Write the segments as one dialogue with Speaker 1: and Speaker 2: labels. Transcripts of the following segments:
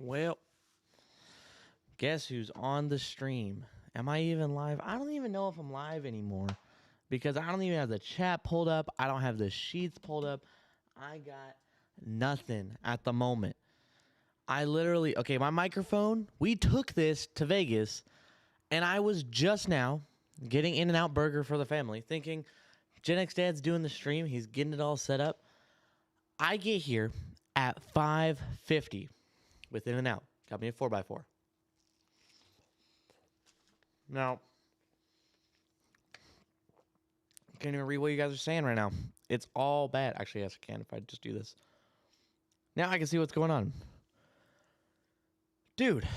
Speaker 1: Well, guess who's on the stream? Am I even live? I don't even know if I'm live anymore because I don't even have the chat pulled up. I don't have the sheets pulled up. I got nothing at the moment. I literally, okay, my microphone, we took this to Vegas and I was just now getting In-N-Out Burger for the family thinking Gen X Dad's doing the stream. He's getting it all set up. I get here at 5:50 with In-N-Out. Got me a 4x4. Now, I can't even read what you guys are saying right now. It's all bad. Actually, yes, I can if I just do this. Now I can see what's going on. Dude,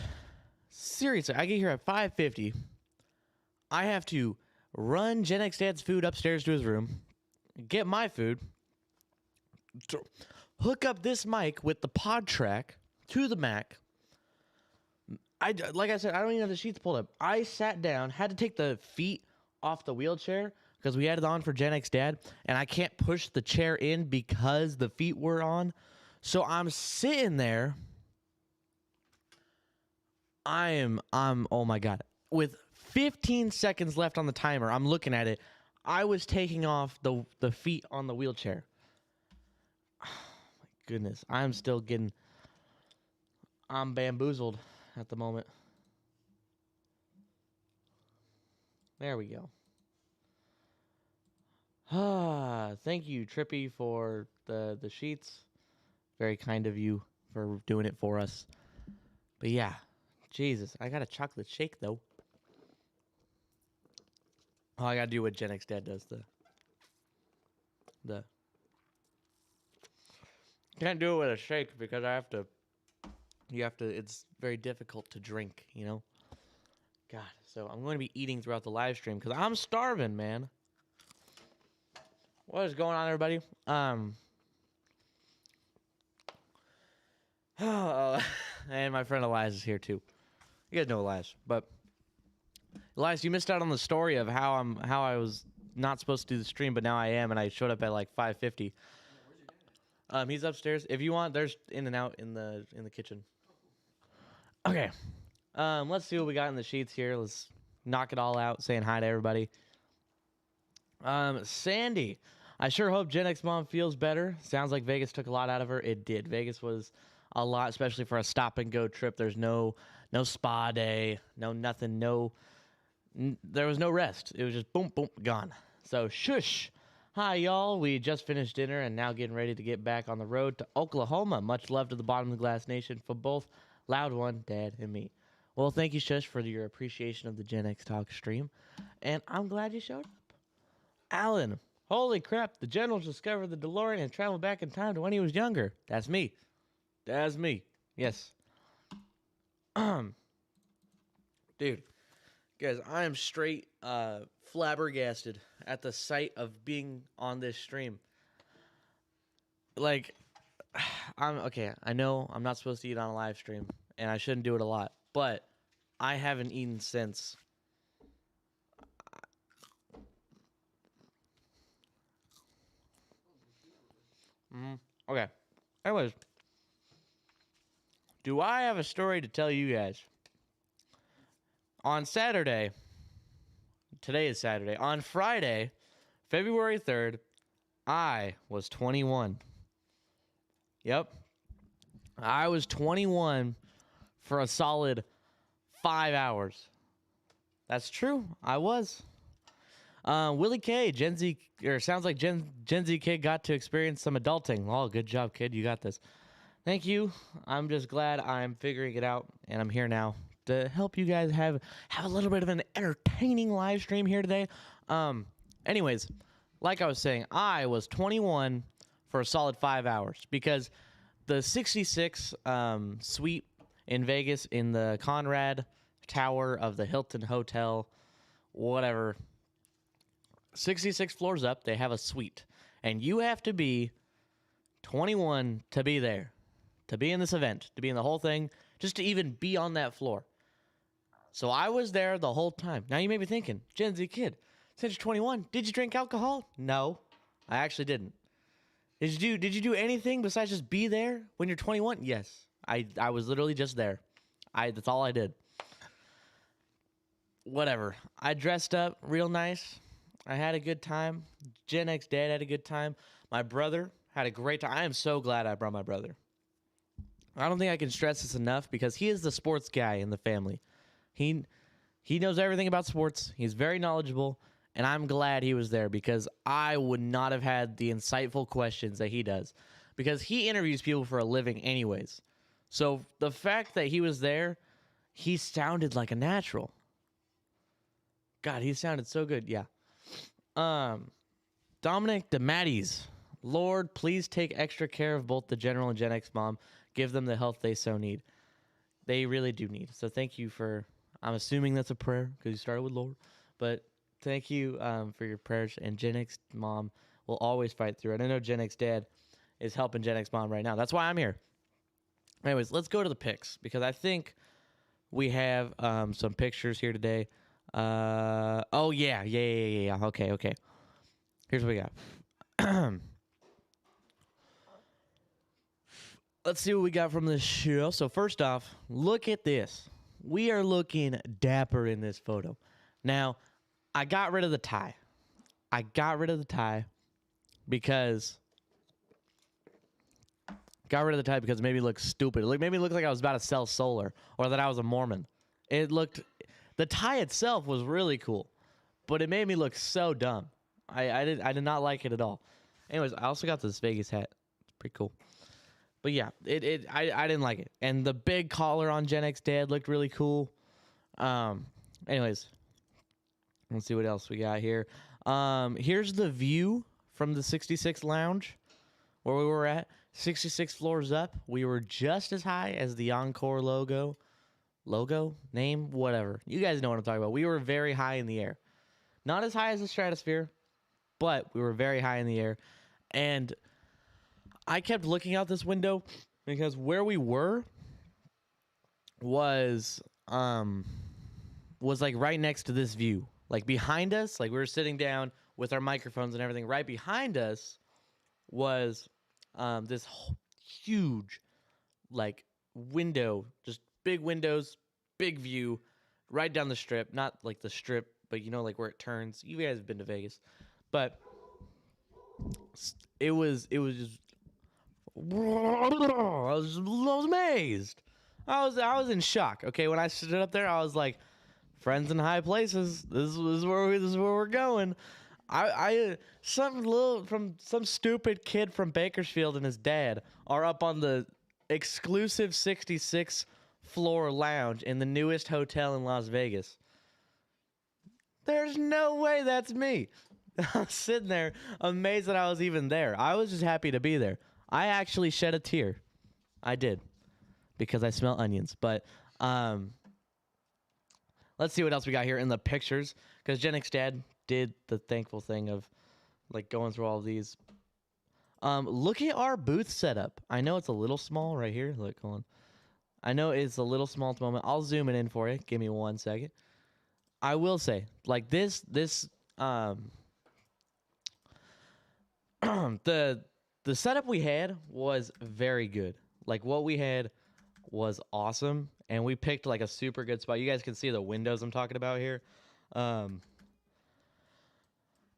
Speaker 1: seriously, I get here at 5:50. I have to run Gen X Dad's food upstairs to his room, get my food, hook up this mic with the pod track to the Mac. Like I said, I don't even have the sheets pulled up. I sat down, had to take the feet off the wheelchair because we had it on for Gen X Dad, and I can't push the chair in because the feet were on. So I'm sitting there. Oh my God. With 15 seconds left on the timer, I'm looking at it. I was taking off the feet on the wheelchair. Oh my goodness. I'm bamboozled at the moment. There we go. Thank you, Trippy, for the sheets. Very kind of you for doing it for us. But yeah, Jesus, I got a chocolate shake though. Oh, I gotta do what Gen X Dad does. The can't do it with a shake because it's very difficult to drink, you know? God, so I'm going to be eating throughout the live stream because I'm starving, man. What is going on, everybody? And my friend Elias is here too. You guys know Elias, but Elias, you missed out on the story of how I was not supposed to do the stream, but now I am, and I showed up at like 5:50. He's upstairs. If you want, there's In-N-Out in the kitchen. Okay. Let's see what we got in the sheets here. Let's knock it all out, saying hi to everybody. Sandy, I sure hope Gen X Mom feels better. Sounds like Vegas took a lot out of her. It did. Vegas was a lot, especially for a stop-and-go trip. There's no spa day, no nothing, there was no rest. It was just boom, boom, gone. So, shush. Hi, y'all. We just finished dinner and now getting ready to get back on the road to Oklahoma. Much love to the Bottom of the Glass Nation for both Loud One, Dad, and me. Well, thank you, Shush, for your appreciation of the Gen X Talk stream. And I'm glad you showed up. Alan, holy crap. The Generals discovered the DeLorean and traveled back in time to when he was younger. That's me. That's me. Yes. Dude. Guys, I am straight flabbergasted at the sight of being on this stream. Like, I know I'm not supposed to eat on a live stream, and I shouldn't do it a lot, but I haven't eaten since. Okay. Anyways, do I have a story to tell you guys? On Saturday, today is Saturday, on Friday, February 3rd, I was 21. Yep. I was 21 for a solid 5 hours. That's true. I was. Willie K, Gen Z, or sounds like Gen Z kid got to experience some adulting. Oh, good job, kid. You got this. Thank you. I'm just glad I'm figuring it out, and I'm here now to help you guys have a little bit of an entertaining live stream here today. Anyways, like I was saying, I was 21 for a solid 5 hours because the 66 suite in Vegas in the Conrad Tower of the Hilton Hotel, whatever, 66 floors up, they have a suite. And you have to be 21 to be there, to be in this event, to be in the whole thing, just to even be on that floor. So I was there the whole time. Now you may be thinking, Gen Z kid, since you're 21, did you drink alcohol? No, I actually didn't. Did you do anything besides just be there when you're 21? Yes, I was literally just there. That's all I did. Whatever. I dressed up real nice. I had a good time. Gen X dad had a good time. My brother had a great time. I am so glad I brought my brother. I don't think I can stress this enough because he is the sports guy in the family. He knows everything about sports. He's very knowledgeable, and I'm glad he was there because I would not have had the insightful questions that he does because he interviews people for a living anyways. So the fact that he was there, he sounded like a natural. God, he sounded so good. Yeah. Dominic DeMatteis. Lord, please take extra care of both the General and Gen X mom. Give them the health they so need. They really do need. So thank you for, I'm assuming that's a prayer because you started with Lord. But thank you for your prayers. And Gen X mom will always fight through it. I know Gen X dad is helping Gen X mom right now. That's why I'm here. Anyways, let's go to the picks because I think we have some pictures here today. Oh, yeah. Okay. Here's what we got. Let's see what we got from this show. So first off, look at this. We are looking dapper in this photo. Now, I got rid of the tie. Because it made me look stupid. It made me look like I was about to sell solar or that I was a Mormon. The tie itself was really cool, but it made me look so dumb. I did not like it at all. Anyways, I also got this Vegas hat. It's pretty cool. But yeah, I didn't like it. And the big collar on Gen X dad looked really cool. Anyways, let's see what else we got here. Here's the view from the 66 lounge where we were at. 66 floors up. We were just as high as the Encore logo, name, whatever. You guys know what I'm talking about. We were very high in the air. Not as high as the stratosphere, but we were very high in the air. And I kept looking out this window because where we were was like right next to this view. Like behind us, like we were sitting down with our microphones and everything. Right behind us was this huge like window, just big windows, big view, right down the strip. Not like the strip, but you know, like where it turns. You guys have been to Vegas, but it was just. I was amazed. I was in shock. Okay, when I stood up there, I was like, "Friends in high places. This is where we're going." Some stupid kid from Bakersfield and his dad are up on the exclusive 66 floor lounge in the newest hotel in Las Vegas. There's no way that's me. I was sitting there amazed that I was even there. I was just happy to be there. I actually shed a tear. I did. Because I smell onions. But let's see what else we got here in the pictures. Because Gen X Dad did the thankful thing of like going through all of these. Look at our booth setup. I know it's a little small right here. Look, hold on. I know it's a little small at the moment. I'll zoom it in for you. Give me 1 second. I will say, like this the setup we had was very good. Like what we had was awesome, and we picked like a super good spot. You guys can see the windows I'm talking about here.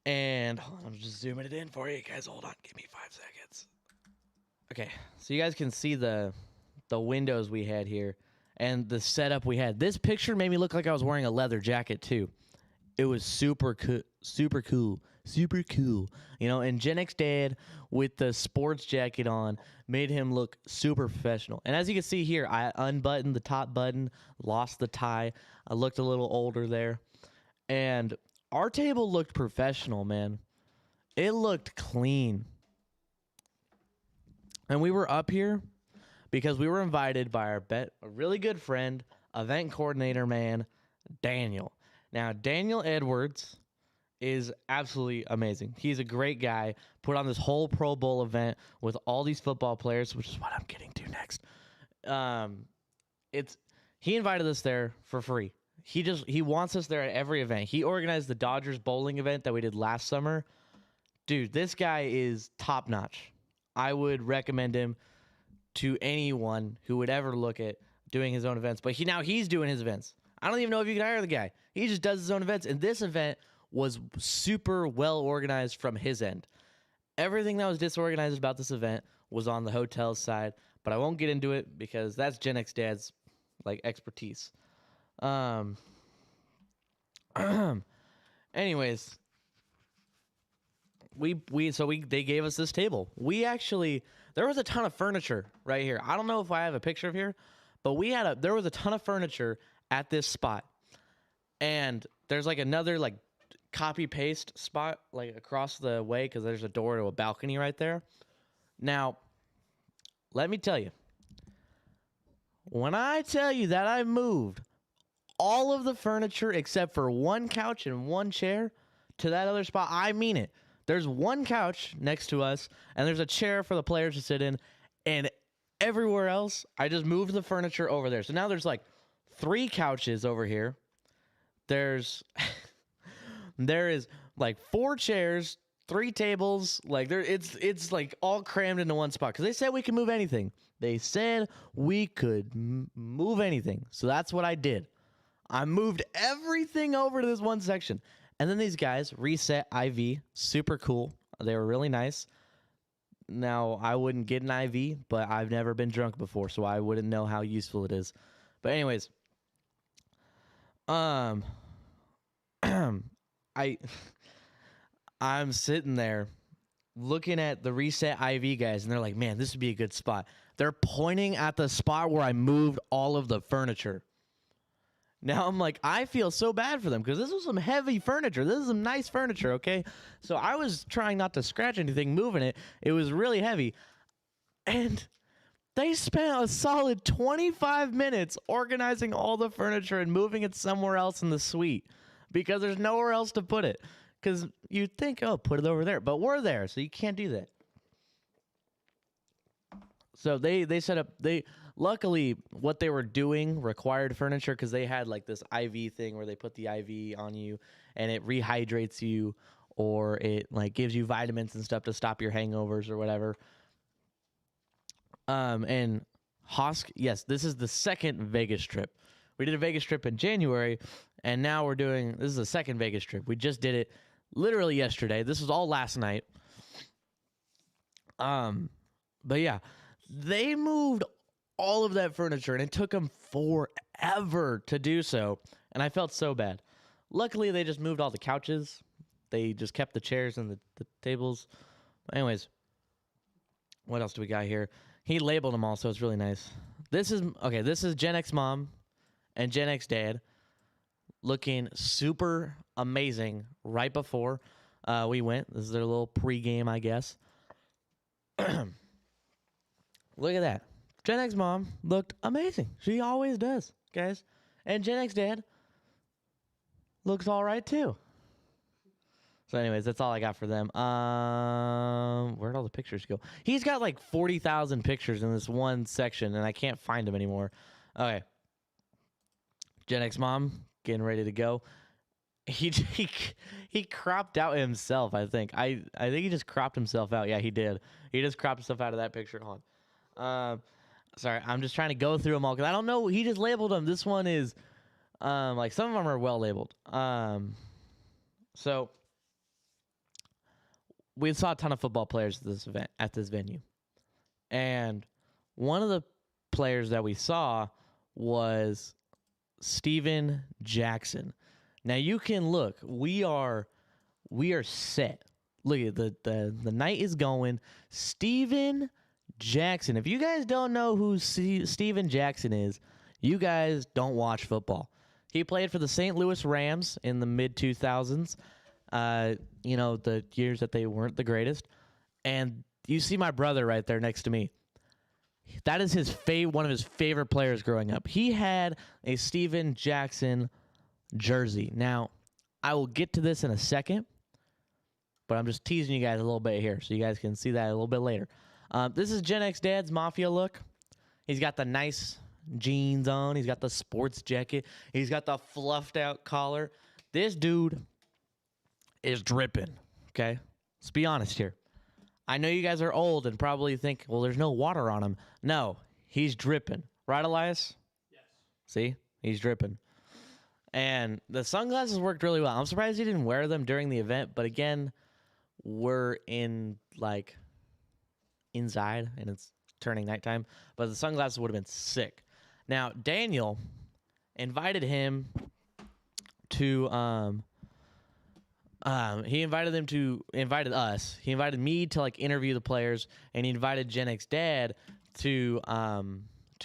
Speaker 1: And hold on, I'm just zooming it in for you guys. Hold on, give me 5 seconds. Okay, so you guys can see the windows we had here and the setup we had. This picture made me look like I was wearing a leather jacket too. It was super cool. You know, and Gen X Dad with the sports jacket on made him look super professional. And as you can see here, I unbuttoned the top button, lost the tie. I looked a little older there. And our table looked professional, man. It looked clean. And we were up here because we were invited by a really good friend, event coordinator man, Daniel. Now, Daniel Edwards is absolutely amazing. He's a great guy. Put on this whole Pro Bowl event with all these football players, which is what I'm getting to next. He invited us there for free. He wants us there at every event. He organized the Dodgers bowling event that we did last summer. Dude, this guy is top notch. I would recommend him. to anyone who would ever look at doing his own events. But he's doing his events. I don't even know if you can hire the guy. He just does his own events. And this event was super well organized from his end. Everything that was disorganized about this event was on the hotel side, but I won't get into it because that's Gen X Dad's expertise. Anyways, they gave us this table. There was a ton of furniture right here. I don't know if I have a picture of here, but there was a ton of furniture at this spot. And there's another copy paste spot across the way because there's a door to a balcony right there. Now, let me tell you, when I tell you that I moved all of the furniture except for one couch and one chair to that other spot, I mean it. There's one couch next to us, and there's a chair for the players to sit in, and everywhere else, I just moved the furniture over there. So now there's 3 couches over here. There is 4 chairs, 3 tables. It's all crammed into one spot because they said we could move anything. They said we could move anything. So that's what I did. I moved everything over to this one section. And then these guys, Reset IV, super cool. They were really nice. Now, I wouldn't get an IV, but I've never been drunk before, so I wouldn't know how useful it is. But anyways, I'm sitting there looking at the Reset IV guys, and they're like, man, this would be a good spot. They're pointing at the spot where I moved all of the furniture. Now I'm like, I feel so bad for them because this was some heavy furniture. This is some nice furniture, okay? So I was trying not to scratch anything moving it. It was really heavy. And they spent a solid 25 minutes organizing all the furniture and moving it somewhere else in the suite because there's nowhere else to put it. Because you'd think, oh, put it over there. But we're there, so you can't do that. So they set up... Luckily, what they were doing required furniture because they had this IV thing where they put the IV on you and it rehydrates you or it gives you vitamins and stuff to stop your hangovers or whatever. And Hosk, yes, this is the second Vegas trip. We did a Vegas trip in January, and now this is the second Vegas trip. We just did it literally yesterday. This was all last night. But yeah, they moved all of that furniture, and it took them forever to do so, and I felt so bad. Luckily, they just moved all the couches. They just kept the chairs and the tables. But anyways, what else do we got here? He labeled them all, so it's really nice. This is Gen X Mom and Gen X Dad looking super amazing right before we went. This is their little pregame, I guess. Look at that. Gen X Mom looked amazing. She always does, guys. And Gen X Dad looks all right, too. So anyways, that's all I got for them. Where'd all the pictures go? He's got 40,000 pictures in this one section, and I can't find them anymore. Okay. Gen X Mom getting ready to go. He cropped out himself, I think. I think he just cropped himself out. Yeah, he did. He just cropped himself out of that picture. Hold on. Sorry, I'm just trying to go through them all because I don't know. He just labeled them. This one is, some of them are well labeled. So we saw a ton of football players at this venue, and one of the players that we saw was Steven Jackson. Now you can look. We are set. Look at the night is going. Steven Jackson. If you guys don't know who Steven Jackson is, you guys don't watch football. He played for the St. Louis Rams in the mid-2000s, the years that they weren't the greatest. And you see my brother right there next to me. That is one of his favorite players growing up. He had a Steven Jackson jersey. Now, I will get to this in a second, but I'm just teasing you guys a little bit here so you guys can see that a little bit later. This is Gen X Dad's Mafia look. He's got the nice jeans on. He's got the sports jacket. He's got the fluffed out collar. This dude is dripping, okay? Let's be honest here. I know you guys are old and probably think, well, there's no water on him. No, he's dripping. Right, Elias?
Speaker 2: Yes.
Speaker 1: See? He's dripping. And the sunglasses worked really well. I'm surprised he didn't wear them during the event, but again, we're in like inside and it's turning nighttime, but the sunglasses would have been sick. Now, Daniel invited him to he invited us. He invited me to like interview the players, and he invited Gen X Dad to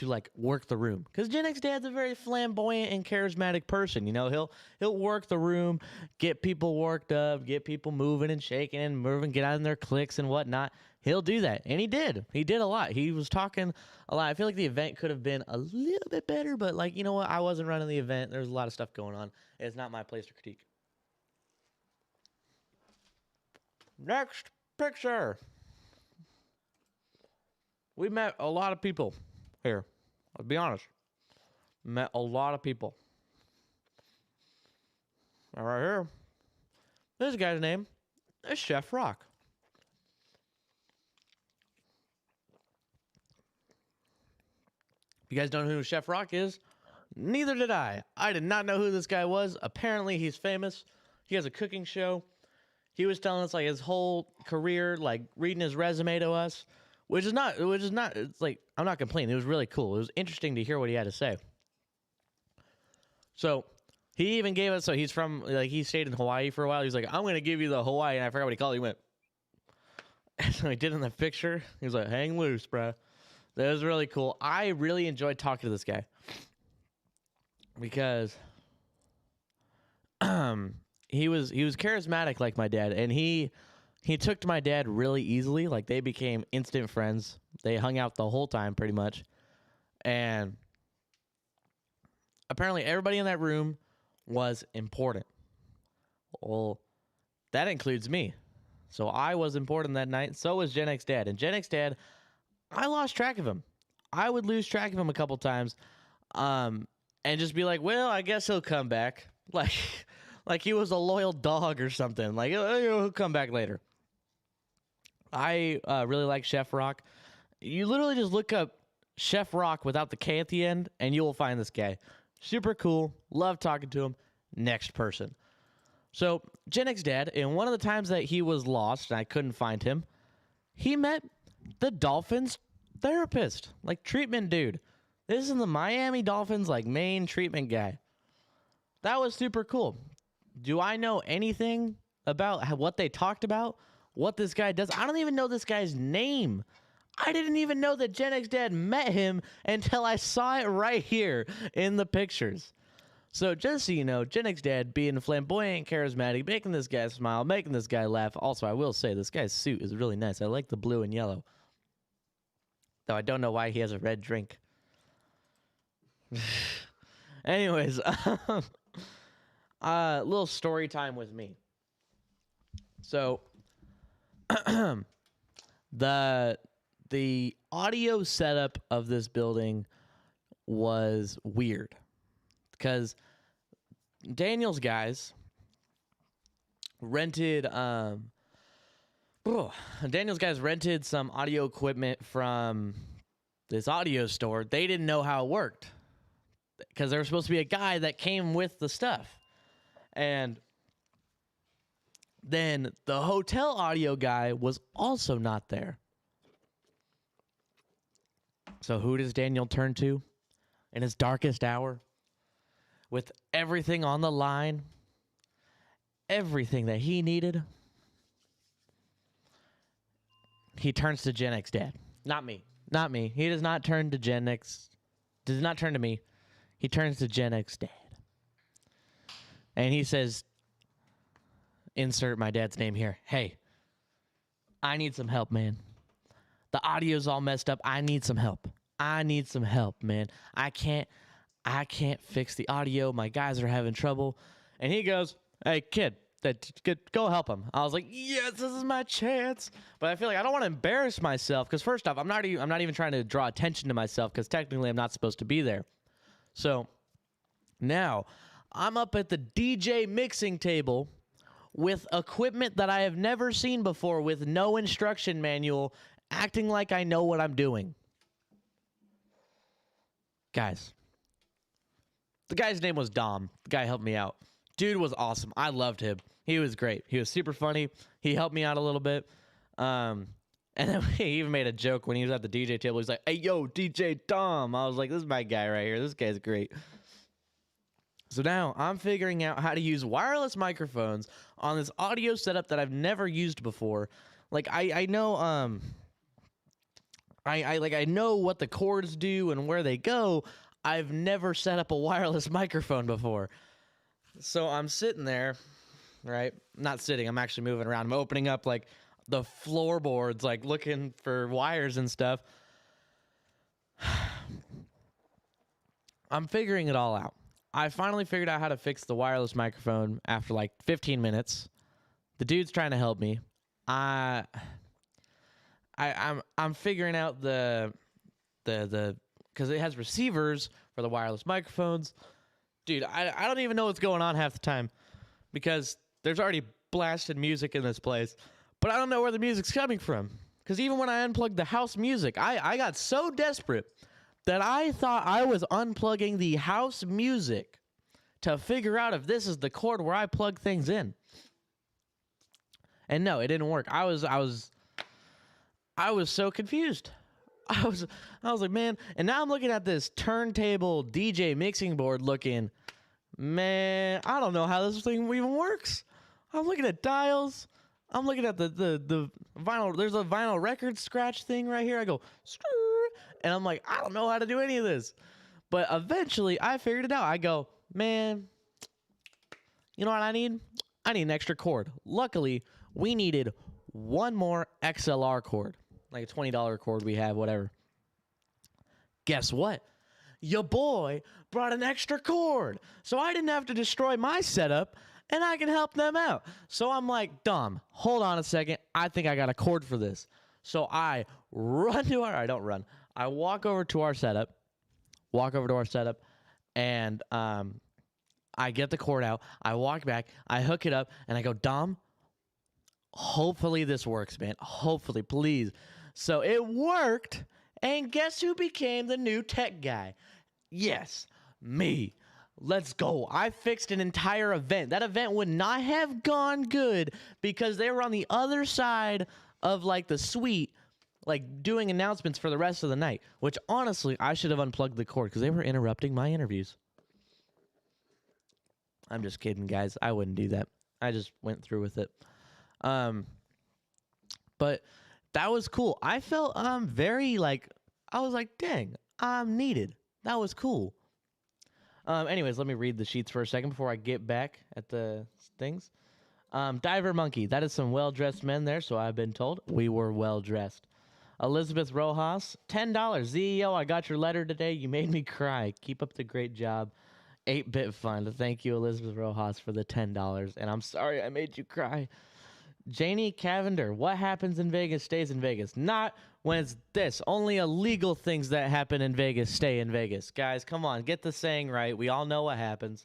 Speaker 1: like work the room, because Gen X Dad's a very flamboyant and charismatic person. You know, he'll work the room, get people worked up, get people moving and shaking and moving, get out in their clicks and whatnot. He'll do that, and he did. He did a lot. He was talking a lot. I feel like the event could have been a little bit better, but like, you know what? I wasn't running the event. There's a lot of stuff going on. It's not my place to critique. Next picture. We met a lot of people here. I'll be honest. Met a lot of people. All right here. This guy's name is Chef Rock. If you guys don't know who Chef Rock is, neither did I. I did not know who this guy was. Apparently, he's famous. He has a cooking show. He was telling us like his whole career, like reading his resume to us, which is not, it's like, I'm not complaining. It was really cool. It was interesting to hear what he had to say. So he even gave us, so he's from, like, he stayed in Hawaii for a while. He's like, I'm going to give you the Hawaii, and I forgot what he called it. He went, so he did in the picture. He was like, hang loose, bruh. That was really cool. I really enjoyed talking to this guy because he was charismatic like my dad, and he took to my dad really easily. Like, they became instant friends. They hung out the whole time pretty much. And apparently everybody in that room was important. Well, that includes me. So I was important that night. So was Gen X Dad. And Gen X Dad, I lost track of him. I would lose track of him a couple times, and just be like, well, I guess he'll come back. Like he was a loyal dog or something. Like, he'll come back later. I really like Chef Rock. You literally just look up Chef Rock without the K at the end, and you will find this guy. Super cool. Love talking to him. Next person. So, Gen X Dad, and one of the times that he was lost and I couldn't find him, he met the Dolphins therapist, like treatment dude. This is the Miami Dolphins, like, main treatment guy. That was super cool. Do I know anything about what they talked about? What this guy does? I don't even know this guy's name. I didn't even know that Gen X Dad met him until I saw it right here in the pictures. So just so you know, Gen X Dad being flamboyant, charismatic, making this guy smile, making this guy laugh. Also, I will say this guy's suit is really nice. I like the blue and yellow. Though I don't know why he has a red drink. Anyways, little story time with me. So, the audio setup of this building was weird because Daniel's guys rented some audio equipment from this audio store. They didn't know how it worked because there was supposed to be a guy that came with the stuff. And then the hotel audio guy was also not there. So who does Daniel turn to in his darkest hour? With everything on the line, everything that he needed, he turns to Gen X Dad. Not me. Not me. He does not turn to Gen X. Does not turn to me. He turns to Gen X Dad. And he says, insert my dad's name here. Hey, I need some help, man. The audio's all messed up. I need some help. I need some help, man. I can't fix the audio. My guys are having trouble. And he goes, hey, kid, go help him. I was like, yes, this is my chance. But I feel like I don't want to embarrass myself because first off, I'm not even trying to draw attention to myself because technically I'm not supposed to be there. So now I'm up at the DJ mixing table with equipment that I have never seen before, with no instruction manual, acting like I know what I'm doing. Guys, the guy's name was Dom. The guy helped me out. Dude was awesome. I loved him. He was great. He was super funny. He helped me out a little bit. And then he even made a joke when he was at the DJ table. He's like, "Hey, yo, DJ Dom." I was like, "This is my guy right here. This guy's great." So now I'm figuring out how to use wireless microphones on this audio setup that I've never used before. Like I know I know what the cords do and where they go. I've never set up a wireless microphone before. So I'm sitting there, right? Not sitting, I'm actually moving around. I'm opening up like the floorboards, like looking for wires and stuff. I'm figuring it all out. I finally figured out how to fix the wireless microphone after like 15 minutes. The dude's trying to help me. I'm figuring out the because it has receivers for the wireless microphones. Dude, I don't even know what's going on half the time because there's already blasted music in this place, but I don't know where the music's coming from. Because even when I unplugged the house music, I got so desperate that I thought I was unplugging the house music to figure out if this is the cord where I plug things in. And no, it didn't work. I was so confused. I was like, man, and now I'm looking at this turntable DJ mixing board looking, man, I don't know how this thing even works. I'm looking at dials. I'm looking at the vinyl. There's a vinyl record scratch thing right here. I go, and I'm like, I don't know how to do any of this. But eventually I figured it out. I go, man, you know what I need? I need an extra cord. Luckily, we needed one more XLR cord, like a $20 cord we have, whatever. Guess what? Your boy brought an extra cord. So I didn't have to destroy my setup, and I can help them out. So I'm like, Dom, hold on a second. I think I got a cord for this. So I run to our, I don't run. I walk over to our setup, and I get the cord out. I walk back, I hook it up, and I go, Dom, hopefully this works, man. Hopefully, please. So it worked, and guess who became the new tech guy? Yes, me. Let's go. I fixed an entire event. That event would not have gone good because they were on the other side of like the suite, like doing announcements for the rest of the night, which honestly, I should have unplugged the cord because they were interrupting my interviews. I'm just kidding, guys. I wouldn't do that. I just went through with it. But that was cool. I felt very like, I was like, dang, I'm needed. That was cool. Anyways, let me read the sheets for a second before I get back at the things. Diver Monkey, that is some well-dressed men there, so I've been told. We were well-dressed. Elizabeth Rojas, $10. ZEO, I got your letter today. You made me cry. Keep up the great job. 8-Bit Fun. Thank you, Elizabeth Rojas, for the $10. And I'm sorry I made you cry. Janie Cavender, what happens in Vegas stays in Vegas. Not when it's this. Only illegal things that happen in Vegas stay in Vegas. Guys, come on. Get the saying right. We all know what happens.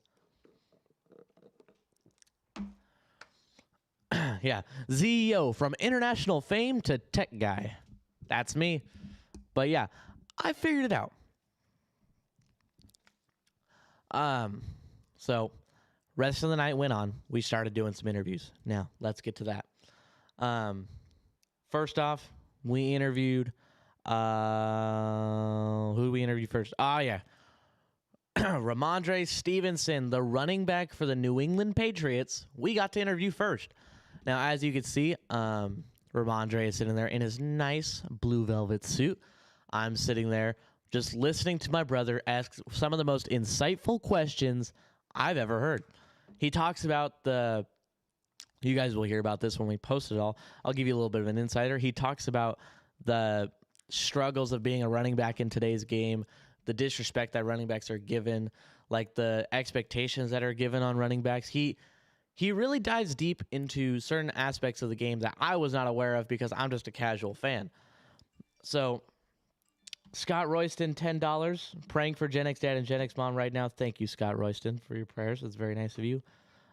Speaker 1: Yeah. ZEO, from international fame to tech guy. That's me. But yeah, I figured it out. So rest of the night went on. We started doing some interviews. Now, let's get to that. First off, we interviewed, who did we interview first? Oh, yeah. Ramondre Stevenson, the running back for the New England Patriots. We got to interview first. Now, as you can see, Ramondre is sitting there in his nice blue velvet suit. I'm sitting there just listening to my brother ask some of the most insightful questions I've ever heard. He talks about you guys will hear about this when we post it all. I'll give you a little bit of an insider. He talks about the struggles of being a running back in today's game, the disrespect that running backs are given, like the expectations that are given on running backs. He really dives deep into certain aspects of the game that I was not aware of because I'm just a casual fan. So, Scott Royston, $10. Praying for Gen X Dad and Gen X Mom right now. Thank you, Scott Royston, for your prayers. It's very nice of you.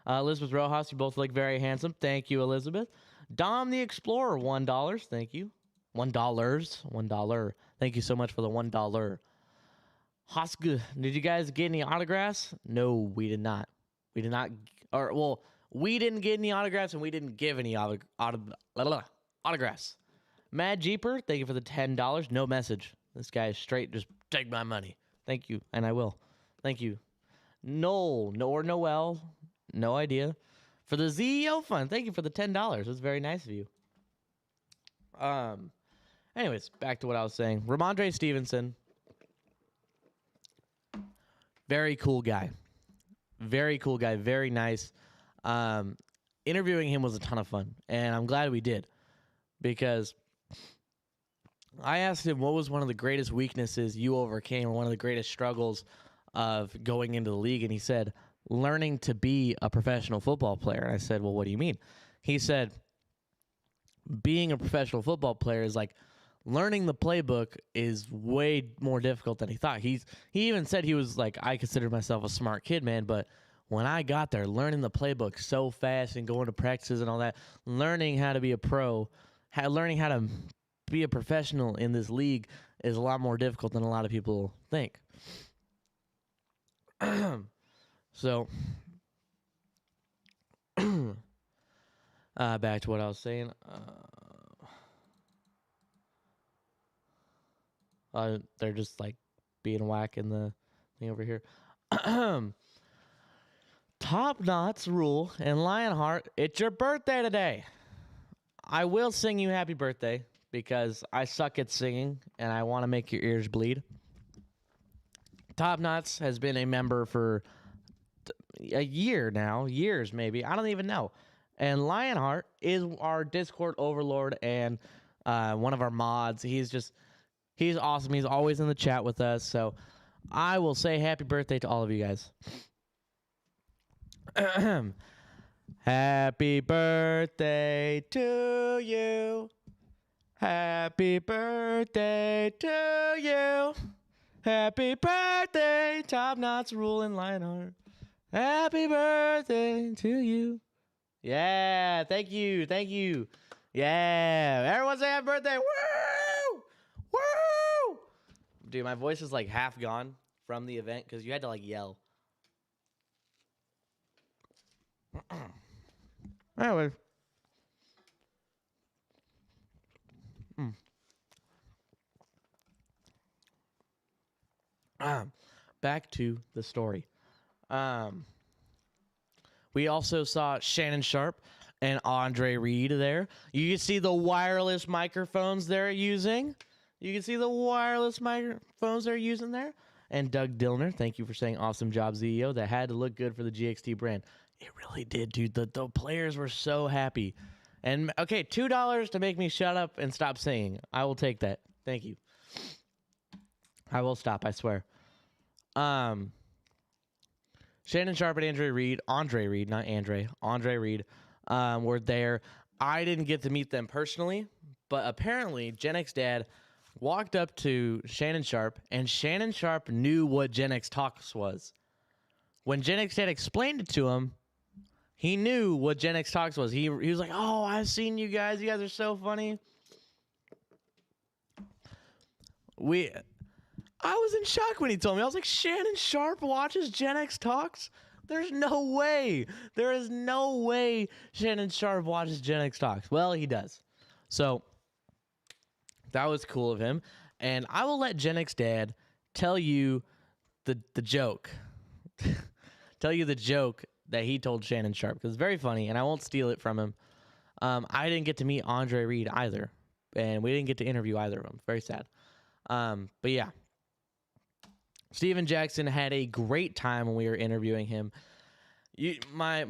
Speaker 1: Elizabeth Rojas, you both look very handsome. Thank you, Elizabeth. Dom the Explorer, $1. Thank you. $1. Thank you so much for the $1. Hoska, did you guys get any autographs? No, we did not. We did not. Or well, we didn't get any autographs, and we didn't give any autographs. Mad Jeeper, thank you for the $10. No message. This guy is straight. Just take my money. Thank you, and I will. Thank you. Noel. No idea. For the ZEO fund, thank you for the $10. That's very nice of you. Anyways, back to what I was saying. Ramondre Stevenson. Very cool guy. Very cool guy. Very nice. Interviewing him was a ton of fun, and I'm glad we did, because I asked him what was one of the greatest weaknesses you overcame, or one of the greatest struggles of going into the league, and he said, learning to be a professional football player. And I said, well, what do you mean? He said, being a professional football player is like learning the playbook is way more difficult than he thought. He even said he was like, I considered myself a smart kid, man, but when I got there, learning the playbook so fast and going to practices and all that, learning how to be a pro, learning how to be a professional in this league is a lot more difficult than a lot of people think. So, back to what I was saying. They're just like being whack in the thing over here. Top Knots Rule and Lionheart, it's your birthday today. I will sing you happy birthday because I suck at singing and I want to make your ears bleed. Top Knots has been a member for a year now, years maybe. I don't even know. And Lionheart is our Discord overlord and one of our mods. He's awesome. He's always in the chat with us. So I will say happy birthday to all of you guys. Happy birthday to you. Happy birthday to you. Happy birthday, Top Knots Rule and Lionheart. Happy birthday to you. Yeah, thank you. Yeah, everyone say happy birthday. Woo! Woo! Dude, my voice is like half gone from the event because you had to like yell. Anyway. Back to the story. We also saw Shannon Sharp and Andre Reed there. You can see the wireless microphones they're using. And Doug Dillner, thank you for saying awesome job, ZEO. That had to look good for the GXT brand. It really did, dude. The players were so happy. And, okay, $2 to make me shut up and stop singing. I will take that. Thank you. I will stop, I swear. Shannon Sharp and Andre Reed, were there. I didn't get to meet them personally, but apparently Gen X Dad walked up to Shannon Sharp, and Shannon Sharp knew what Gen X Talks was. When Gen X Dad explained it to him, he knew what Gen X Talks was. He was like, oh, I've seen you guys. You guys are so funny. I was in shock when he told me. I was like, Shannon Sharp watches Gen X Talks? There's no way. There is no way Shannon Sharp watches Gen X Talks. Well, he does. So that was cool of him. And I will let Gen X Dad tell you the joke. Tell you the joke that he told Shannon Sharp, because it's very funny, and I won't steal it from him. I didn't get to meet Andre Reed either, and we didn't get to interview either of them. Very sad. But yeah. Steven Jackson had a great time when we were interviewing him. My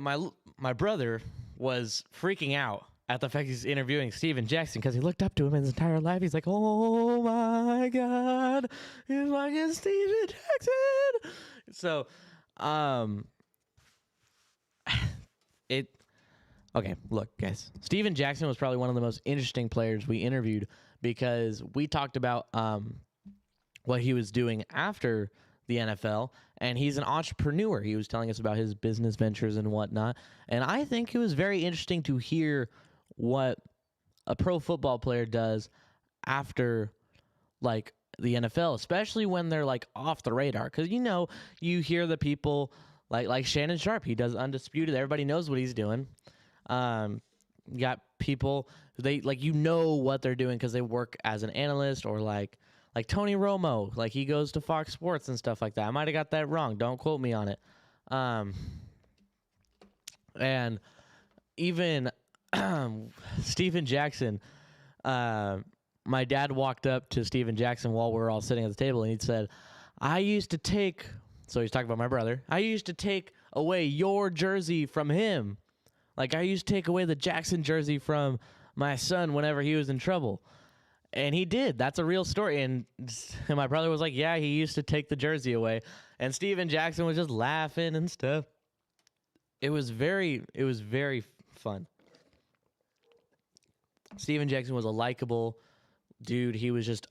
Speaker 1: brother was freaking out at the fact he's interviewing Steven Jackson because he looked up to him his entire life. He's like, oh my God, he's like Steven Jackson. So, okay, look, guys. Steven Jackson was probably one of the most interesting players we interviewed because we talked about what he was doing after the NFL, and he's an entrepreneur. He was telling us about his business ventures and whatnot, and I think it was very interesting to hear what a pro football player does after like the NFL, especially when they're like off the radar. Because you hear the people like Shannon Sharp. He does Undisputed. Everybody knows what he's doing. You got people they what they're doing because they work as an analyst, or like Tony Romo, like he goes to Fox Sports and stuff like that. I might have got that wrong. Don't quote me on it. And even Steven Jackson. My dad walked up to Steven Jackson while we were all sitting at the table, and he said, I used to take, so he's talking about my brother, I used to take away your jersey from him. Like, I used to take away the Jackson jersey from my son whenever he was in trouble. And he did. That's a real story. And my brother was like, yeah, he used to take the jersey away. And Steven Jackson was just laughing and stuff. It was very fun. Steven Jackson was a likable dude. He was just,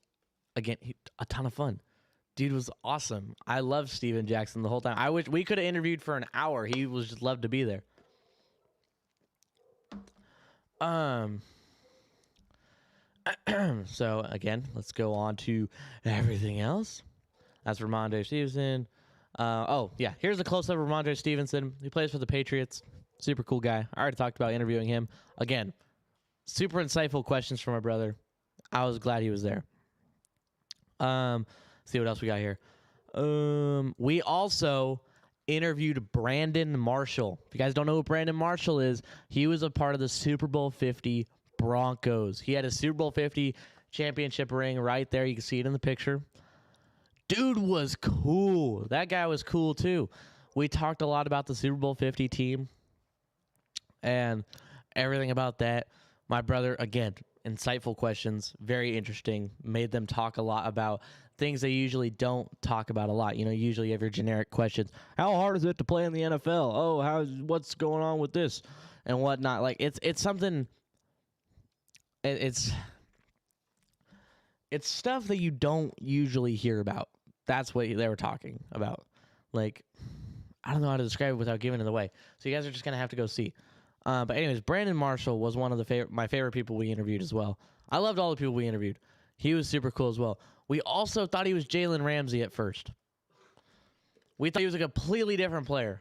Speaker 1: again, a ton of fun. Dude was awesome. I loved Steven Jackson the whole time. I wish we could have interviewed for an hour. He was just loved to be there. So again, let's go on to everything else. That's Ramondre Stevenson. Here's a close-up of Ramondre Stevenson. He plays for the Patriots. Super cool guy. I already talked about interviewing him. Again, super insightful questions from my brother. I was glad he was there. See what else we got here. We also interviewed Brandon Marshall. If you guys don't know who Brandon Marshall is, he was a part of the Super Bowl 50 Broncos. He had a Super Bowl 50 championship ring right there. You can see it in the picture. Dude was cool. That guy was cool too. We talked a lot about the Super Bowl 50 team and everything about that. My brother, again, insightful questions, very interesting, made them talk a lot about things they usually don't talk about a lot. Usually you have your generic questions. How hard is it to play in the NFL? Oh, what's going on with this and whatnot? Like it's something. It's stuff that you don't usually hear about. That's what they were talking about. Like, I don't know how to describe it without giving it away. So you guys are just gonna have to go see. But anyways, Brandon Marshall was one of my favorite people we interviewed as well. I loved all the people we interviewed. He was super cool as well. We also thought he was Jalen Ramsey at first. We thought he was a completely different player.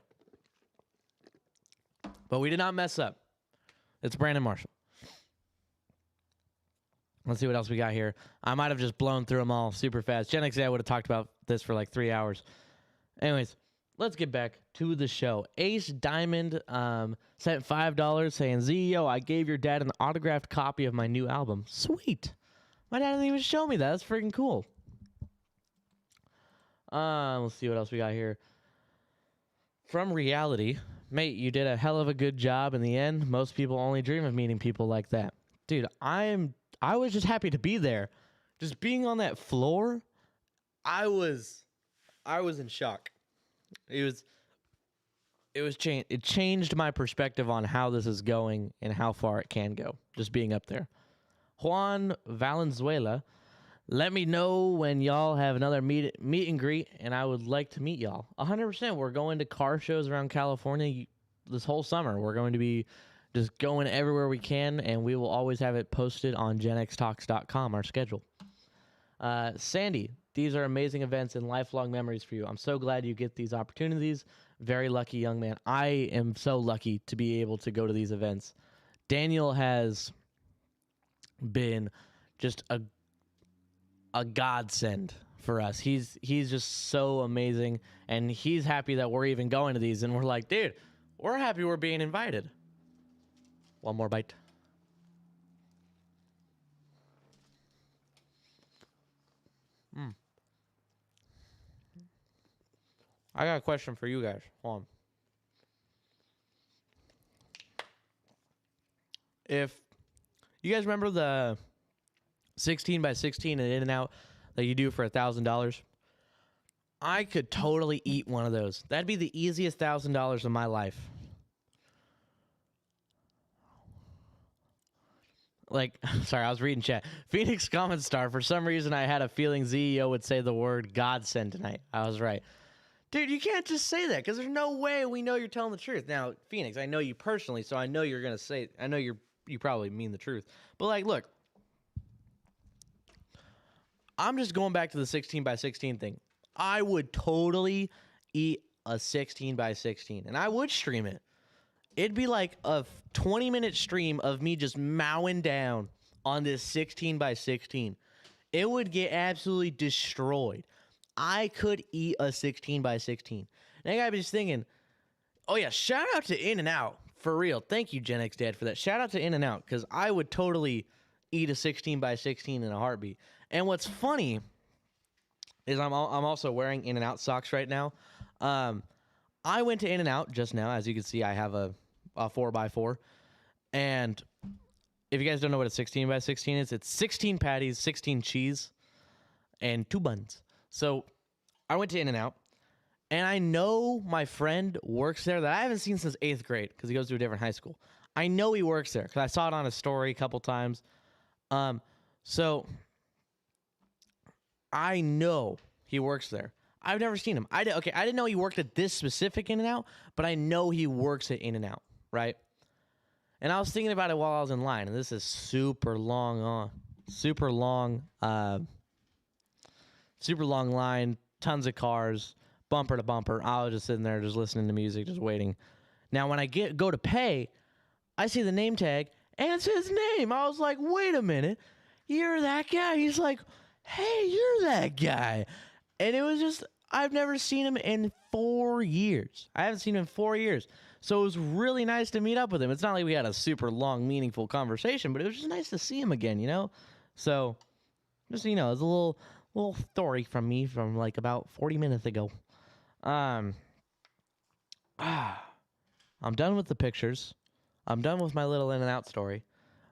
Speaker 1: But we did not mess up. It's Brandon Marshall. Let's see what else we got here. I might have just blown through them all super fast. Gen X, I would have talked about this for like 3 hours. Anyways, let's get back to the show. Ace Diamond sent $5 saying, "Yo, I gave your dad an autographed copy of my new album." Sweet. My dad didn't even show me that. That's freaking cool. Let's see what else we got here. From Reality, mate, you did a hell of a good job in the end. Most people only dream of meeting people like that. Dude, I was just happy to be there. Just being on that floor, I was in shock. It changed my perspective on how this is going and how far it can go. Just being up there. Juan Valenzuela, let me know when y'all have another meet and greet, and I would like to meet y'all. 100%. We're going to car shows around California this whole summer. We're going to be just going everywhere we can, and we will always have it posted on genxtalks.com, our schedule. Sandy, these are amazing events and lifelong memories for you. I'm so glad you get these opportunities. Very lucky young man. I am so lucky to be able to go to these events. Daniel has been just a godsend for us. He's just so amazing, and he's happy that we're even going to these, and we're like, dude, we're happy we're being invited. One more bite. I got a question for you guys. Hold on. If you guys remember the 16 by 16 and In-N-Out that you do for $1,000, I could totally eat one of those. That'd be the easiest $1,000 of my life. Like, sorry, I was reading chat. Phoenix comment star. For some reason, I had a feeling CEO would say the word godsend tonight. I was right. Dude, you can't just say that because there's no way we know you're telling the truth. Now, Phoenix, I know you personally, so I know you're going to say, I know you probably mean the truth. But, like, look, I'm just going back to the 16 by 16 thing. I would totally eat a 16 by 16, and I would stream it. It'd be like a 20-minute stream of me just mowing down on this 16 by 16. It would get absolutely destroyed. I could eat a 16 by 16. And I gotta be just thinking, oh yeah, shout out to In-N-Out. For real. Thank you, Gen X Dad, for that. Shout out to In-N-Out, because I would totally eat a 16 by 16 in a heartbeat. And what's funny is I'm also wearing In-N-Out socks right now. I went to In-N-Out just now. As you can see, I have a 4x4. And if you guys don't know what a 16 by 16 is, it's 16 patties, 16 cheese, and 2 buns. So I went to In-N-Out, and I know my friend works there that I haven't seen since 8th grade because he goes to a different high school. I know he works there because I saw it on his story a couple times. So I know he works there. I've never seen him. I didn't know he worked at this specific In-N-Out, but I know he works at In-N-Out, right? And I was thinking about it while I was in line, and this is super long line, tons of cars, bumper to bumper. I was just sitting there just listening to music, just waiting. Now, when I go to pay, I see the name tag, and it's his name. I was like, wait a minute. You're that guy? He's like, hey, you're that guy. And it was just, I've never seen him in 4 years. I haven't seen him in 4 years. So it was really nice to meet up with him. It's not like we had a super long, meaningful conversation, but it was just nice to see him again, you know? So, just, you know, it's a little story from me from like about 40 minutes ago. I'm done with the pictures. I'm done with my little In-N-Out story.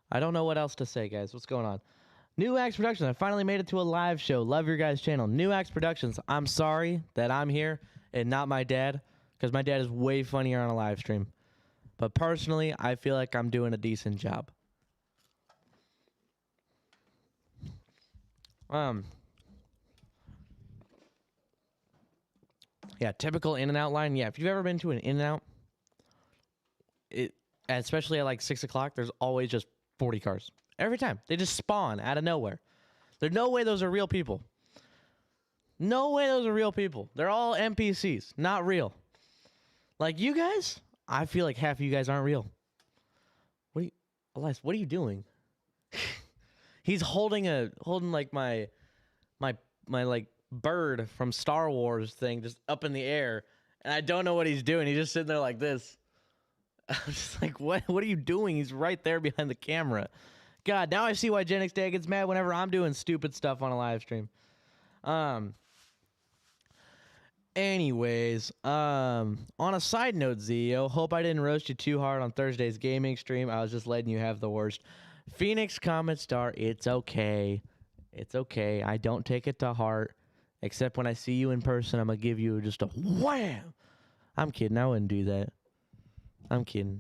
Speaker 1: I don't know what else to say, guys. What's going on? New Axe Productions. I finally made it to a live show. Love your guys' channel. New Axe Productions. I'm sorry that I'm here and not my dad, because my dad is way funnier on a live stream. But personally, I feel like I'm doing a decent job. Yeah, typical In-N-Out line. Yeah, if you've ever been to an In-N-Out, especially at like 6 o'clock, there's always just 40 cars. Every time. They just spawn out of nowhere. There's no way those are real people. No way those are real people. They're all NPCs, not real. Like you guys, I feel like half of you guys aren't real. Elias, what are you doing? He's holding like my like bird from Star Wars thing just up in the air, and I don't know what he's doing. He's just sitting there like this. I'm just like, what are you doing? He's right there behind the camera. God, now I see why Gen X Dad gets mad whenever I'm doing stupid stuff on a live stream. Anyways, on a side note, Zio, hope I didn't roast you too hard on Thursday's gaming stream. I was just letting you have the worst. Phoenix comment star, it's okay. It's okay. I don't take it to heart. Except when I see you in person, I'm going to give you just a wham. I'm kidding. I wouldn't do that. I'm kidding.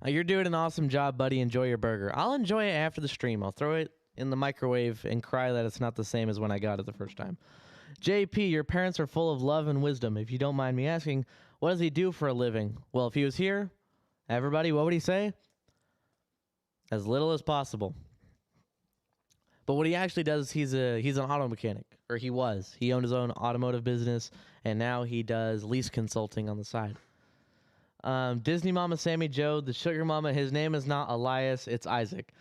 Speaker 1: You're doing an awesome job, buddy. Enjoy your burger. I'll enjoy it after the stream. I'll throw it in the microwave and cry that it's not the same as when I got it the first time. JP, your parents are full of love and wisdom. If you don't mind me asking, what does he do for a living? Well, if he was here, everybody, what would he say? As little as possible. But what he actually does, he's an auto mechanic, or he was. He owned his own automotive business, and now he does lease consulting on the side. Disney Mama Sammy Joe, the sugar mama, his name is not Elias, it's Isaac.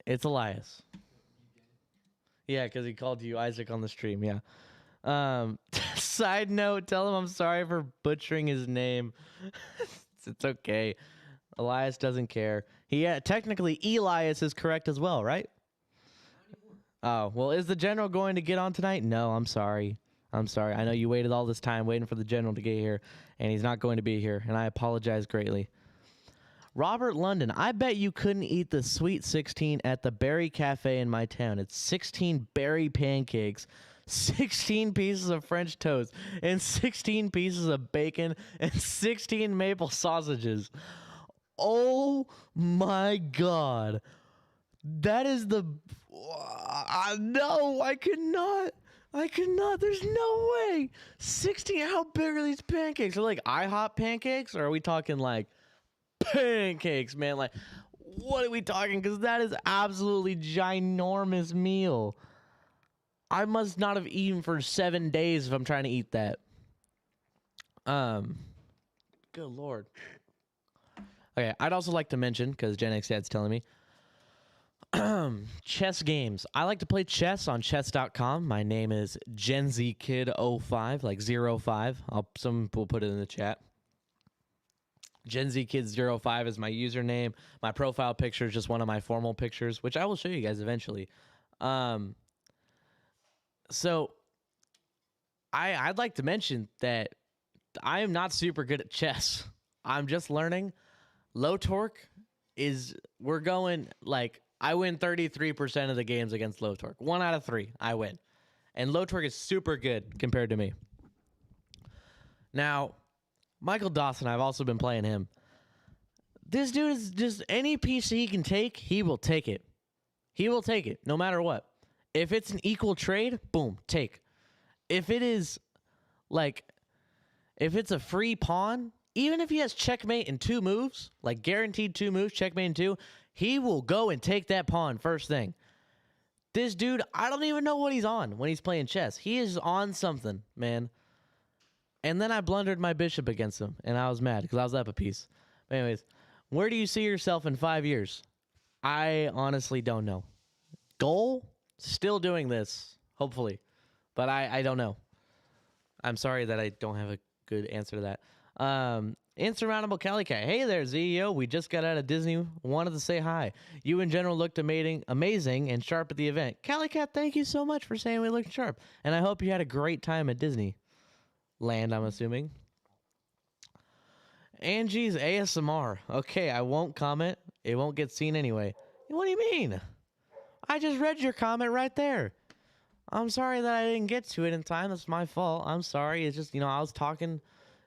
Speaker 1: It's Elias. Yeah, because he called you Isaac on the stream, yeah. Side note, tell him I'm sorry for butchering his name. It's okay. Elias doesn't care. Technically, Elias is correct as well, right? Oh, well, is the general going to get on tonight? No, I'm sorry. I'm sorry. I know you waited all this time waiting for the general to get here, and he's not going to be here, and I apologize greatly. Robert London, I bet you couldn't eat the Sweet 16 at the Berry Cafe in my town. It's 16 berry pancakes, 16 pieces of French toast, and 16 pieces of bacon, and 16 maple sausages. Oh my God. That is the. No, I could not. I could not. There's no way. 16. How big are these pancakes? Are they like IHOP pancakes? Or are we talking like pancakes, man? Like, what are we talking? Because that is absolutely ginormous meal. I must not have eaten for 7 days if I'm trying to eat that. Good Lord. Okay, I'd also like to mention, because Gen X Dad's telling me, chess games. I like to play chess on chess.com. My name is Gen Z Kid 05, like 05. Some will put it in the chat. Gen Z Kid 05 is my username. My profile picture is just one of my formal pictures, which I will show you guys eventually. So I'd like to mention that I am not super good at chess. I'm just learning. Low torque we're going like, I win 33% of the games against low torque. 1 out of 3, I win. And low torque is super good compared to me. Now, Michael Dawson, I've also been playing him. This dude is just any piece he can take, he will take it. He will take it, no matter what. If it's an equal trade, boom, take. If it is like, if it's a free pawn, even if he has checkmate in 2 moves, like guaranteed 2 moves, checkmate in 2, he will go and take that pawn first thing. This dude, I don't even know what he's on when he's playing chess. He is on something, man. And then I blundered my bishop against him, and I was mad because I was up a piece. But anyways, where do you see yourself in 5 years? I honestly don't know. Goal? Still doing this, hopefully. But I don't know. I'm sorry that I don't have a good answer to that. Insurmountable Cali Cat. Hey there, CEO. We just got out of Disney. Wanted to say hi. You in general looked amazing and sharp at the event. Cali Cat, thank you so much for saying we looked sharp. And I hope you had a great time at Disney Land, I'm assuming. Angie's ASMR. Okay, I won't comment. It won't get seen anyway. What do you mean? I just read your comment right there. I'm sorry that I didn't get to it in time. That's my fault. I'm sorry. It's just, I was talking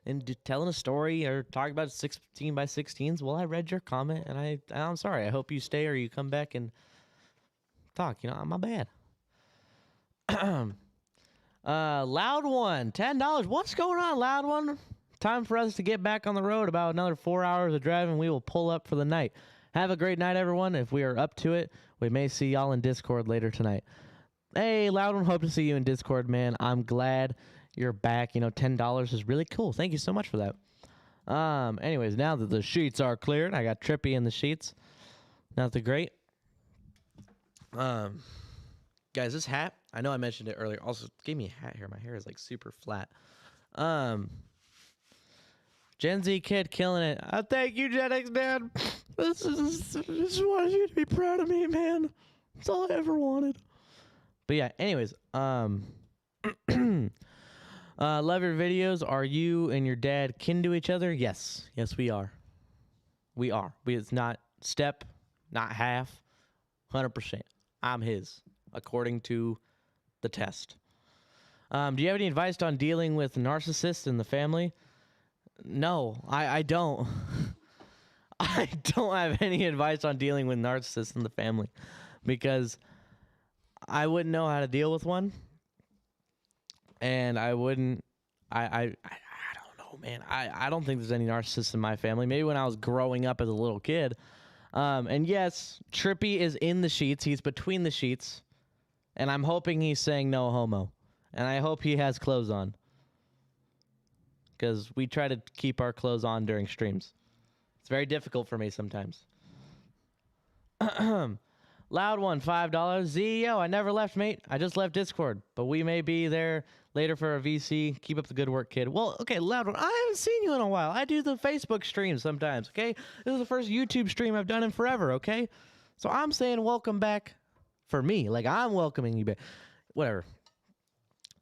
Speaker 1: and telling a story or talking about 16 by 16s. Well, I read your comment, and I'm sorry. I hope you stay or you come back and talk. My bad. Loud One, $10. What's going on, Loud One? Time for us to get back on the road. About another 4 hours of driving. We will pull up for the night. Have a great night, everyone. If we are up to it, we may see y'all in Discord later tonight. Hey, Loud One, hope to see you in Discord, man. I'm glad you're back. $10 is really cool. Thank you so much for that. Anyways, now that the sheets are cleared, I got Trippy in the sheets. Not the great. Guys, this hat, I know I mentioned it earlier. Also, gave me a hat here. My hair is like super flat. Gen Z Kid killing it. Thank you, Gen X Dad. I just wanted you to be proud of me, man. That's all I ever wanted. But yeah, anyways, love your videos. Are you and your dad kin to each other? Yes. Yes, we are. We are. It's not step, not half, 100%. I'm his, according to the test. Do you have any advice on dealing with narcissists in the family? No, I don't. I don't have any advice on dealing with narcissists in the family because I wouldn't know how to deal with one. And I wouldn't, I don't know, man. I don't think there's any narcissists in my family. Maybe when I was growing up as a little kid. And yes, Trippy is in the sheets. He's between the sheets. And I'm hoping he's saying no homo. And I hope he has clothes on. Because we try to keep our clothes on during streams. It's very difficult for me sometimes. Loud One, $5. CEO, I never left, mate. I just left Discord. But we may be there later for a VC. Keep up the good work, kid. Well, okay, Loud One, I haven't seen you in a while. I do the Facebook streams sometimes, okay? This is the first YouTube stream I've done in forever, okay? So I'm saying welcome back for me. Like, I'm welcoming you back. Whatever.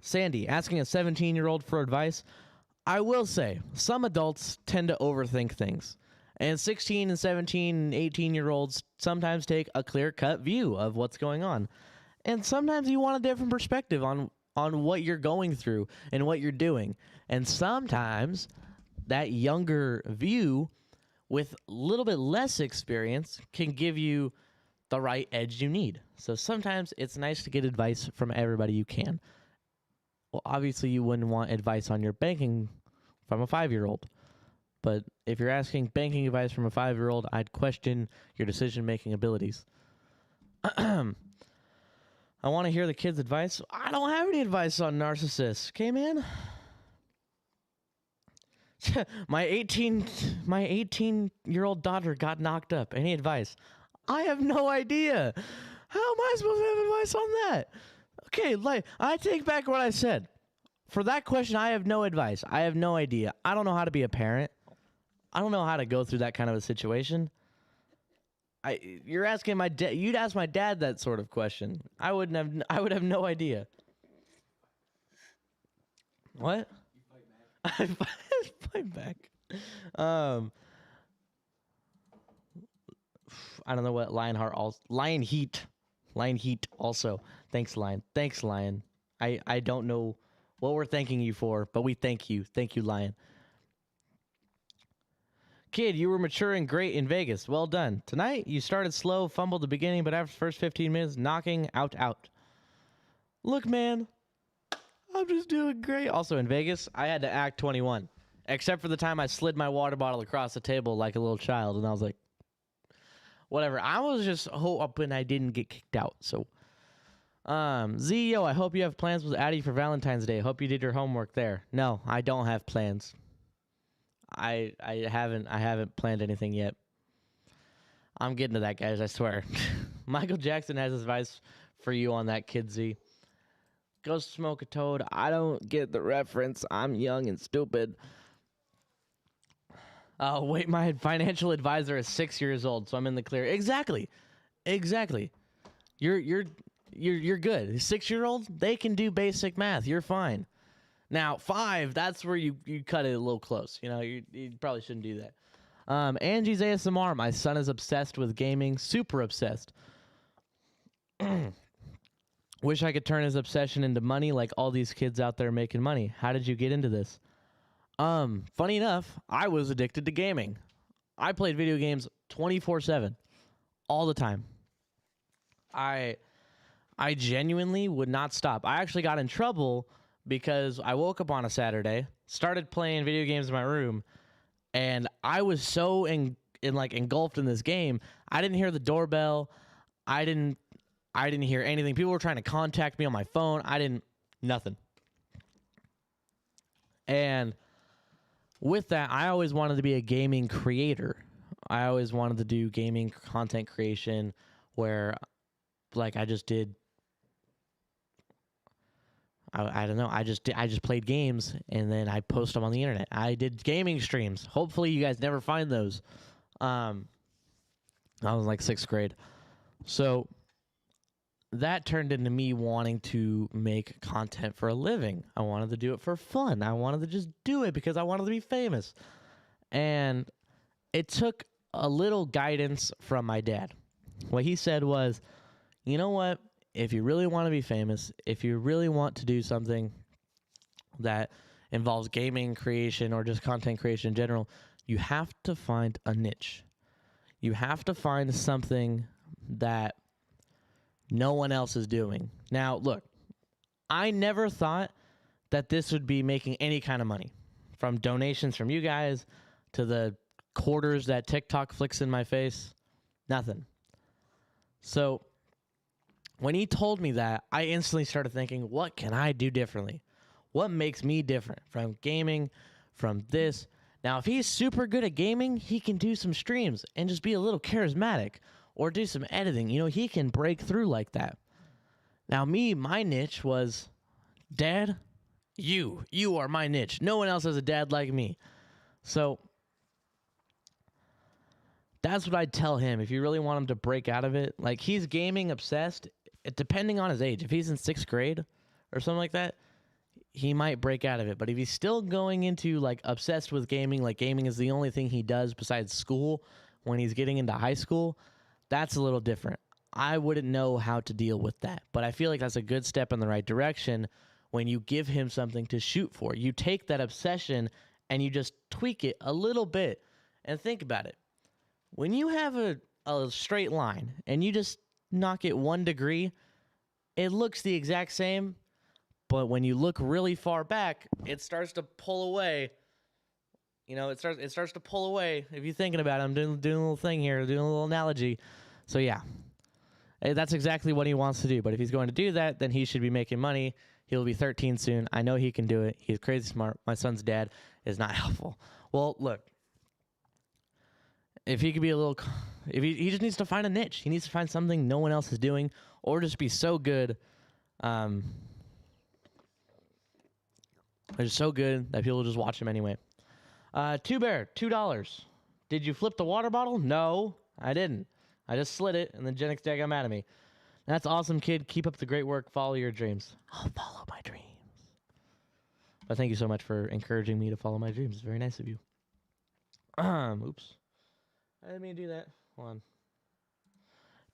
Speaker 1: Sandy, asking a 17-year-old for advice. I will say, some adults tend to overthink things. And 16 and 17 and 18-year-olds sometimes take a clear-cut view of what's going on. And sometimes you want a different perspective on what you're going through and what you're doing. And sometimes that younger view with a little bit less experience can give you the right edge you need. So sometimes it's nice to get advice from everybody you can. Well, obviously you wouldn't want advice on your banking from a 5-year-old. But if you're asking banking advice from a 5-year-old, I'd question your decision-making abilities. I want to hear the kids' advice. I don't have any advice on narcissists. Okay, man? my 18-year-old daughter got knocked up. Any advice? I have no idea. How am I supposed to have advice on that? Okay, I take back what I said. For that question, I have no advice. I have no idea. I don't know how to be a parent. I don't know how to go through that kind of a situation. You're asking my dad. You'd ask my dad that sort of question. I would have no idea. What? I fight back. I don't know what Lion Heat also. Thanks, Lion. I don't know what we're thanking you for, but we thank you. Thank you, Lion. Kid, you were mature and great in Vegas. Well done. Tonight, you started slow, fumbled the beginning, but after the first 15 minutes, knocking out. Look, man, I'm just doing great. Also, in Vegas, I had to act 21, except for the time I slid my water bottle across the table like a little child, and I was like, whatever. I was just hoping I didn't get kicked out. So, Yo, I hope you have plans with Addie for Valentine's Day. Hope you did your homework there. No, I don't have plans. I haven't planned anything yet. I'm getting to that, guys, I swear. Michael Jackson has advice for you on that, Kid Z. Go smoke a toad. I don't get the reference. I'm young and stupid. Oh, wait, my financial advisor is 6 years old, so I'm in the clear. Exactly. You're good. 6-year-olds, they can do basic math. You're fine. Now, 5, that's where you cut it a little close. You know, you probably shouldn't do that. Angie's ASMR. My son is obsessed with gaming. Super obsessed. Wish I could turn his obsession into money like all these kids out there making money. How did you get into this? Funny enough, I was addicted to gaming. I played video games 24/7. All the time. I genuinely would not stop. I actually got in trouble because I woke up on a Saturday, started playing video games in my room, and I was so engulfed in this game, I didn't hear the doorbell. I didn't hear anything. People were trying to contact me on my phone. Nothing. And with that, I always wanted to be a gaming creator. I always wanted to do gaming content creation where, like, I just did. I don't know. I just played games and then I post them on the internet. I did gaming streams. Hopefully, you guys never find those. I was like 6th grade, so that turned into me wanting to make content for a living. I wanted to do it for fun. I wanted to just do it because I wanted to be famous, and it took a little guidance from my dad. What he said was, you know what? If you really want to be famous, if you really want to do something that involves gaming creation or just content creation in general, you have to find a niche. You have to find something that no one else is doing. Now, look, I never thought that this would be making any kind of money. From donations from you guys to the quarters that TikTok flicks in my face, nothing. So when he told me that, I instantly started thinking, what can I do differently? What makes me different from gaming, from this? Now, if he's super good at gaming, he can do some streams and just be a little charismatic or do some editing. You know, he can break through like that. Now, my niche was, Dad, you are my niche. No one else has a dad like me. So that's what I'd tell him if you really want him to break out of it. Like, he's gaming obsessed. Depending on his age, if he's in 6th grade or something like that, he might break out of it. But if he's still going into, like, obsessed with gaming, like gaming is the only thing he does besides school when he's getting into high school, that's a little different. I wouldn't know how to deal with that. But I feel like that's a good step in the right direction when you give him something to shoot for. You take that obsession and you just tweak it a little bit, And think about it. When you have a straight line and you just knock it 1 degree, it looks the exact same. But when you look really far back, it starts to pull away. You know, it starts to pull away. If you're thinking about it, I'm doing a little thing here, doing a little analogy. So yeah, that's exactly what he wants to do. But if he's going to do that, then he should be making money. He'll be 13 soon. I know he can do it. He's crazy smart. My son's dad is not helpful. Well, look, if he could be a little, if he just needs to find a niche. He needs to find something no one else is doing, or just be so good. They're so good that people just watch him anyway. Two Bear, $2. Did you flip the water bottle? No, I didn't. I just slid it, and then Gen X Dad got mad at me. That's awesome, kid. Keep up the great work. Follow your dreams. I'll follow my dreams. But thank you so much for encouraging me to follow my dreams. It's very nice of you. Oops. I didn't mean to do that. Hold on.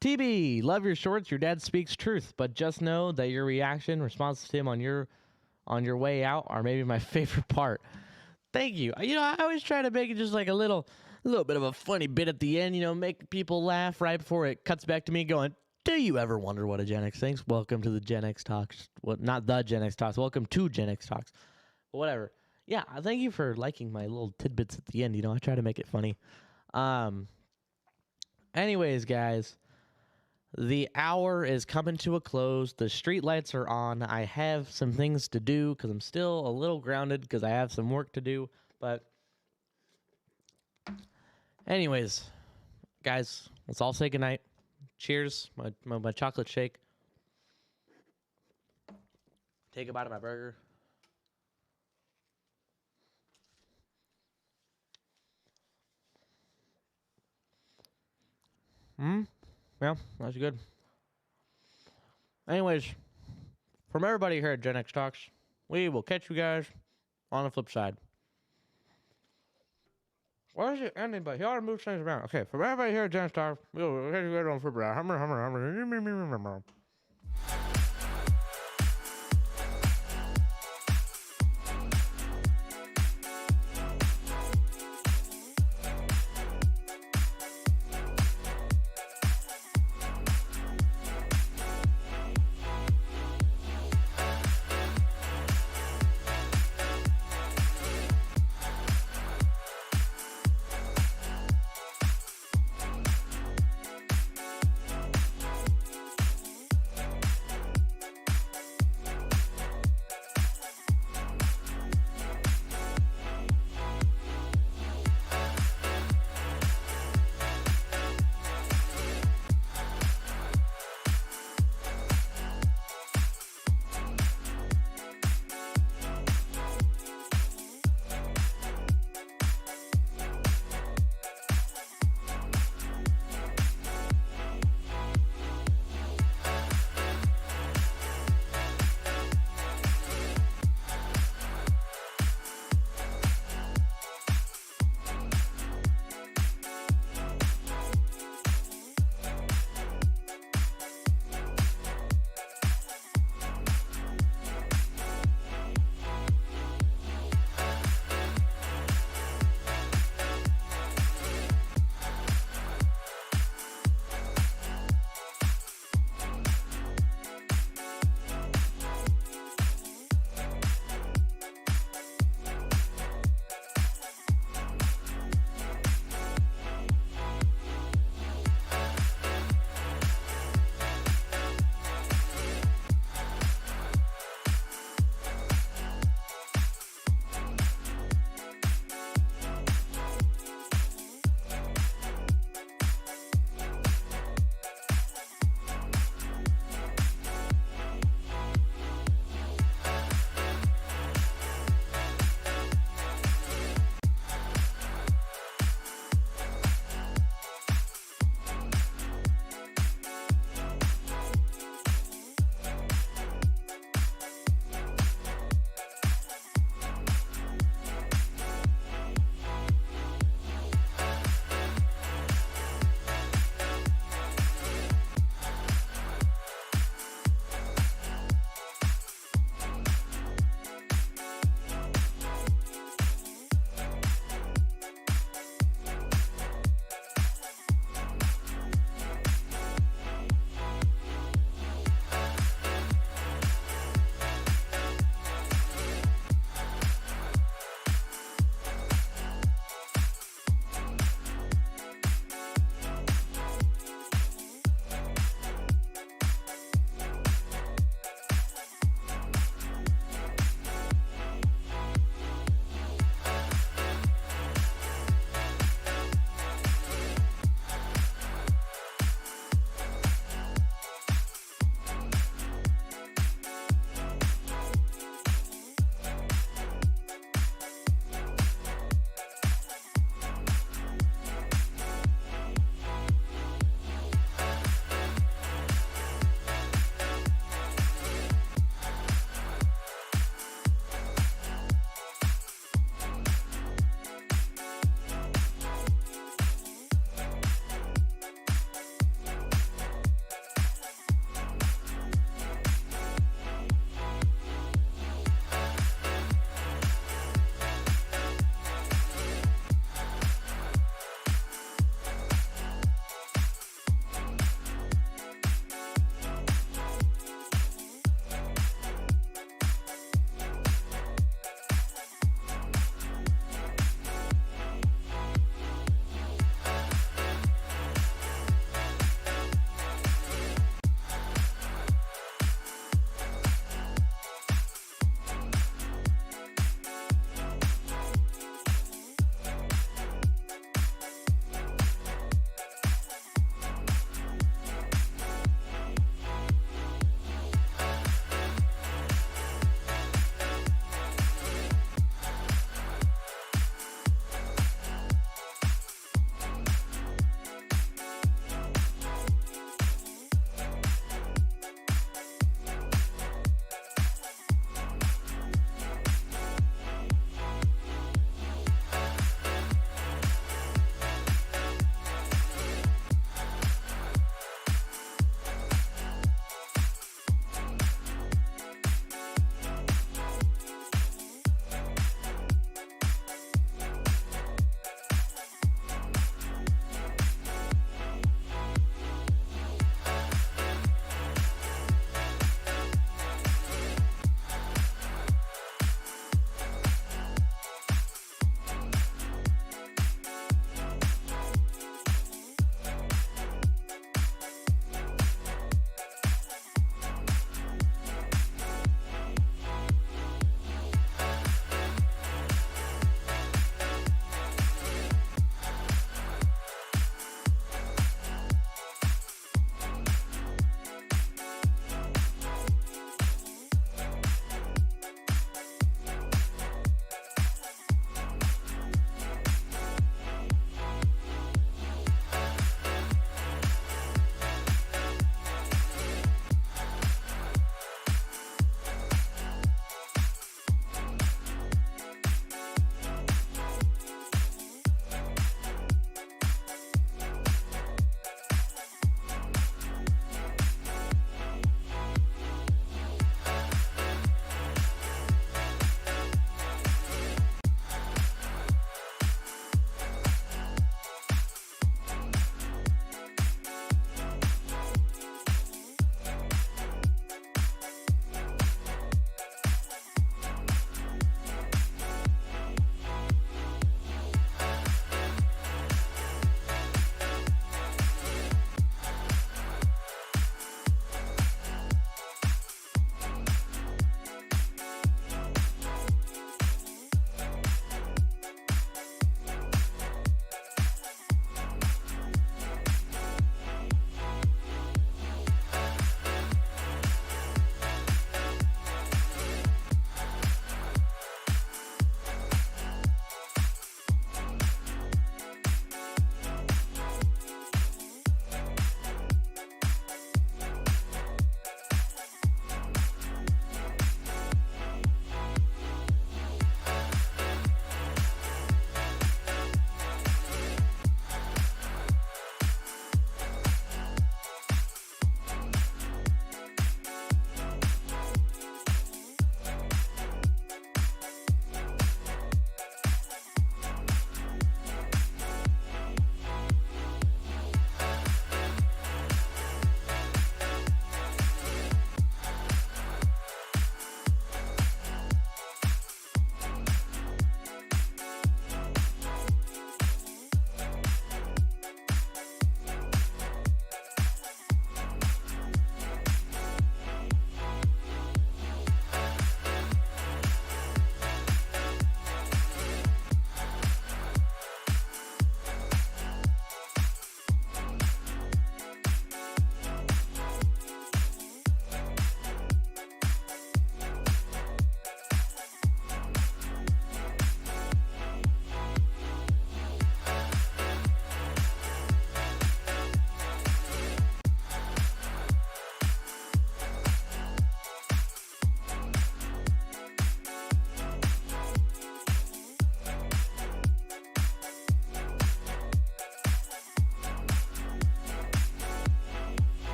Speaker 1: TB, love your shorts. Your dad speaks truth, but just know that your reaction, response to him on your way out are maybe my favorite part. Thank you. You know, I always try to make it just like a little bit of a funny bit at the end, you know, make people laugh right before it cuts back to me going, do you ever wonder what a Gen X thinks? Welcome to the Gen X Talks. Well, not the Gen X Talks. Welcome to Gen X Talks. But whatever. Yeah, thank you for liking my little tidbits at the end. You know, I try to make it funny. Anyways, guys, the hour is coming to a close. The street lights are on. I have some things to do because I'm still a little grounded because I have some work to do. But anyways, guys, let's all say goodnight. Cheers, my chocolate shake. Take a bite of my burger. Yeah, that's good. Anyways, from everybody here at Gen X Talks, we will catch you guys on the flip side. Why is it ending? But he ought to move things around. Okay, from everybody here at Gen X Talks, we will catch you guys on the flip side.